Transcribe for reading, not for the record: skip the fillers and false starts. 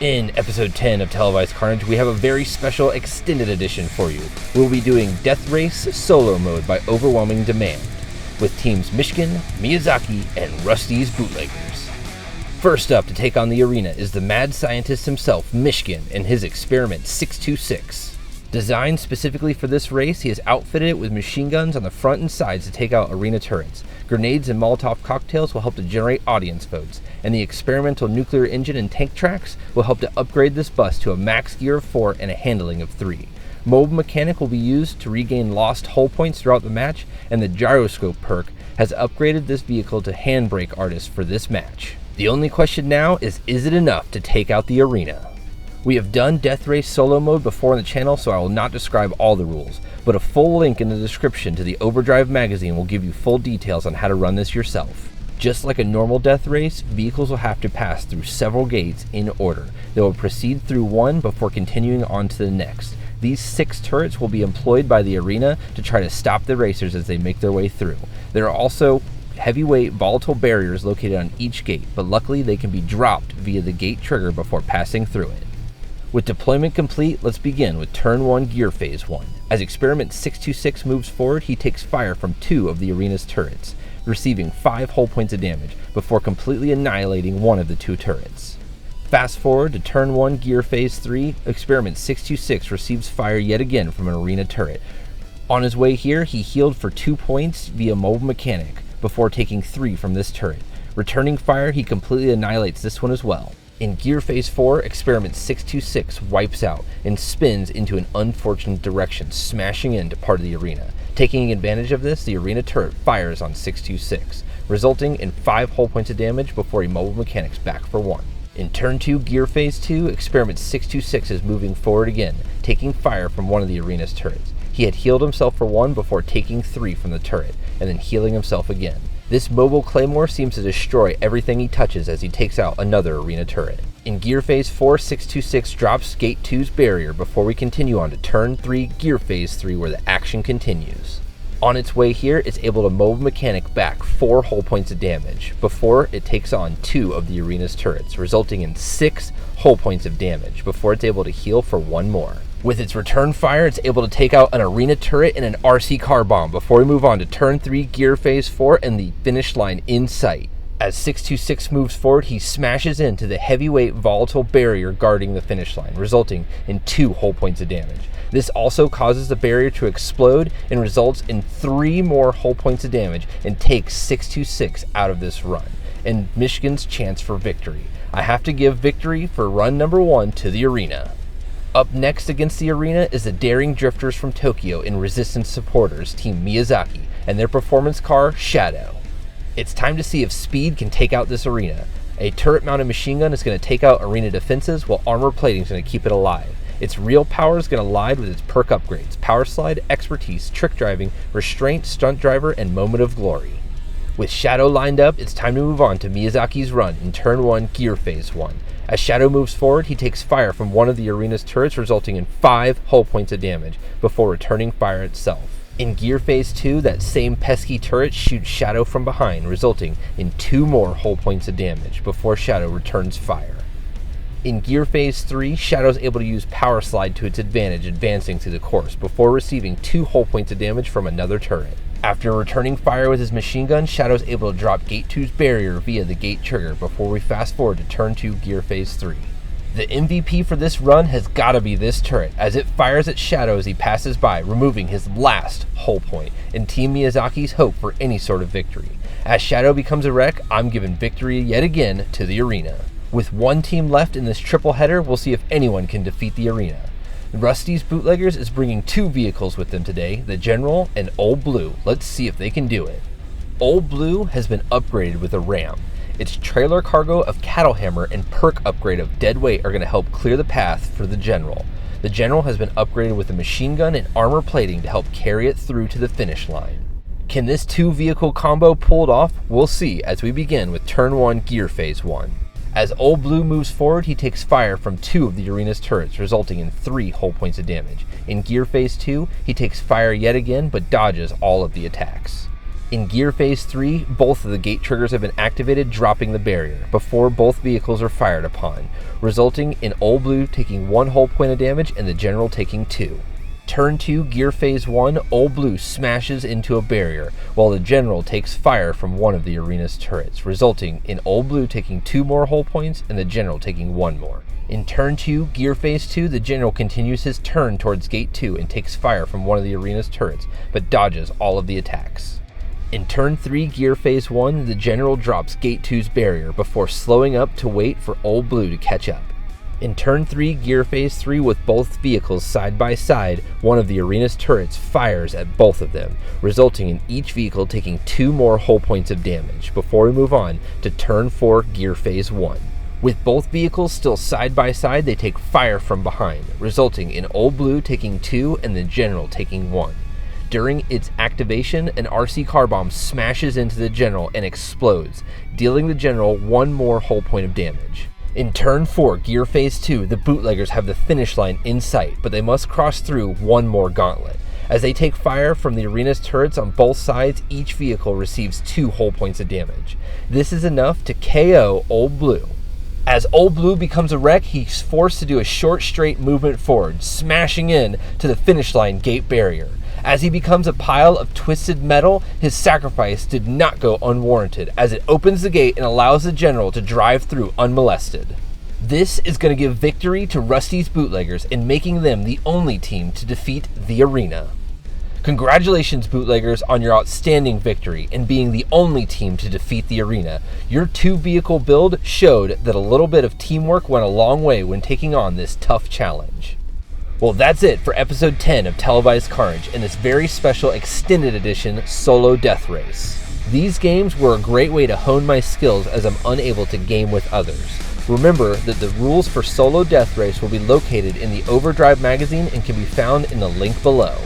In episode 10 of Televised Carnage, we have a very special extended edition for you. We'll be doing Death Race Solo Mode by Overwhelming Demand, with teams Michigan, Miyazaki, and Rusty's Bootleggers. First up to take on the arena is the mad scientist himself, Michigan, and his Experiment 626. Designed specifically for this race, he has outfitted it with machine guns on the front and sides to take out arena turrets. Grenades and Molotov cocktails will help to generate audience votes, and the experimental nuclear engine and tank tracks will help to upgrade this bus to a max gear of 4 and a handling of 3. Mobile Mechanic will be used to regain lost hull points throughout the match, and the Gyroscope perk has upgraded this vehicle to Handbrake Artist for this match. The only question now is it enough to take out the arena? We have done Death Race Solo Mode before on the channel, so I will not describe all the rules, but a full link in the description to the Overdrive magazine will give you full details on how to run this yourself. Just like a normal death race, vehicles will have to pass through several gates in order. They will proceed through one before continuing on to the next. These 6 turrets will be employed by the arena to try to stop the racers as they make their way through. There are also heavyweight volatile barriers located on each gate, but luckily they can be dropped via the gate trigger before passing through it. With deployment complete, let's begin with Turn 1 Gear Phase 1. As Experiment 626 moves forward, he takes fire from 2 of the arena's turrets, receiving 5 hull points of damage before completely annihilating one of the 2 turrets. Fast forward to Turn 1 Gear Phase 3, Experiment 626 receives fire yet again from an arena turret. On his way here, he healed for 2 points via Mobile Mechanic before taking 3 from this turret. Returning fire, he completely annihilates this one as well. In Gear Phase 4, Experiment 626 wipes out and spins into an unfortunate direction, smashing into part of the arena. Taking advantage of this, the arena turret fires on 626, resulting in 5 hull points of damage before he Mobile Mechanics back for 1. In Turn 2 Gear Phase 2, Experiment 626 is moving forward again, taking fire from one of the arena's turrets. He had healed himself for 1 before taking 3 from the turret, and then healing himself again. This mobile claymore seems to destroy everything he touches as he takes out another arena turret. In Gear Phase 4, 626 drops Gate 2's barrier before we continue on to Turn 3 Gear Phase 3 where the action continues. On its way here, it's able to Mobile Mechanic back 4 hull points of damage before it takes on 2 of the arena's turrets, resulting in 6 hull points of damage before it's able to heal for 1 more. With its return fire, it's able to take out an arena turret and an RC car bomb before we move on to Turn 3 Gear Phase 4 and the finish line in sight. As 626 moves forward, he smashes into the heavyweight volatile barrier guarding the finish line, resulting in 2 hull points of damage. This also causes the barrier to explode and results in 3 more hull points of damage and takes 626 out of this run, and Michigan's chance for victory. I have to give victory for run number 1 to the arena. Up next against the arena is the Daring Drifters from Tokyo and Resistance supporters, Team Miyazaki, and their performance car, Shadow. It's time to see if speed can take out this arena. A turret-mounted machine gun is going to take out arena defenses, while armor plating is going to keep it alive. Its real power is going to lie with its perk upgrades, Power Slide, Expertise, Trick Driving, Restraint, Stunt Driver, and Moment of Glory. With Shadow lined up, it's time to move on to Miyazaki's run in Turn 1 Gear Phase 1. As Shadow moves forward, he takes fire from one of the arena's turrets, resulting in 5 hull points of damage before returning fire itself. In Gear Phase 2, that same pesky turret shoots Shadow from behind, resulting in 2 more hull points of damage before Shadow returns fire. In Gear Phase 3, Shadow is able to use Power Slide to its advantage, advancing through the course before receiving 2 hull points of damage from another turret. After returning fire with his machine gun, Shadow is able to drop Gate 2's barrier via the gate trigger before we fast forward to Turn 2 Gear Phase 3. The MVP for this run has gotta be this turret, as it fires at Shadow as he passes by, removing his last hull point, and Team Miyazaki's hope for any sort of victory. As Shadow becomes a wreck, I'm giving victory yet again to the arena. With 1 team left in this triple header, we'll see if anyone can defeat the arena. Rusty's Bootleggers is bringing 2 vehicles with them today, the General and Old Blue. Let's see if they can do it. Old Blue has been upgraded with a ram. Its trailer cargo of Cattle Hammer and perk upgrade of Dead Weight are going to help clear the path for the General. The General has been upgraded with a machine gun and armor plating to help carry it through to the finish line. Can this 2-vehicle combo pull it off? We'll see as we begin with Turn 1 Gear Phase 1. As Old Blue moves forward, he takes fire from 2 of the arena's turrets, resulting in 3 hull points of damage. In Gear Phase 2, he takes fire yet again, but dodges all of the attacks. In Gear Phase 3, both of the gate triggers have been activated, dropping the barrier before both vehicles are fired upon, resulting in Old Blue taking 1 whole point of damage and the General taking 2. Turn 2, Gear Phase 1, Old Blue smashes into a barrier, while the General takes fire from one of the arena's turrets, resulting in Old Blue taking 2 more whole points and the General taking 1 more. In Turn 2, Gear Phase 2, the General continues his turn towards Gate 2 and takes fire from one of the arena's turrets, but dodges all of the attacks. In Turn 3, Gear Phase 1, the General drops Gate 2's barrier before slowing up to wait for Old Blue to catch up. In Turn 3, Gear Phase 3, with both vehicles side by side, one of the arena's turrets fires at both of them, resulting in each vehicle taking 2 more whole points of damage, before we move on to Turn 4, Gear Phase 1. With both vehicles still side by side, they take fire from behind, resulting in Old Blue taking 2 and the General taking 1. During its activation, an RC car bomb smashes into the General and explodes, dealing the General 1 more whole point of damage. In Turn 4, Gear Phase 2, the bootleggers have the finish line in sight, but they must cross through 1 more gauntlet. As they take fire from the arena's turrets on both sides, each vehicle receives 2 whole points of damage. This is enough to KO Old Blue. As Old Blue becomes a wreck, he's forced to do a short straight movement forward, smashing in to the finish line gate barrier. As he becomes a pile of twisted metal, his sacrifice did not go unwarranted, as it opens the gate and allows the General to drive through unmolested. This is going to give victory to Rusty's bootleggers and making them the only team to defeat the arena. Congratulations, bootleggers, on your outstanding victory and being the only team to defeat the arena. Your 2-vehicle build showed that a little bit of teamwork went a long way when taking on this tough challenge. Well, that's it for episode 10 of Televised Carnage and this very special extended edition solo death race. These games were a great way to hone my skills as I'm unable to game with others. Remember that the rules for solo death race will be located in the Overdrive magazine and can be found in the link below.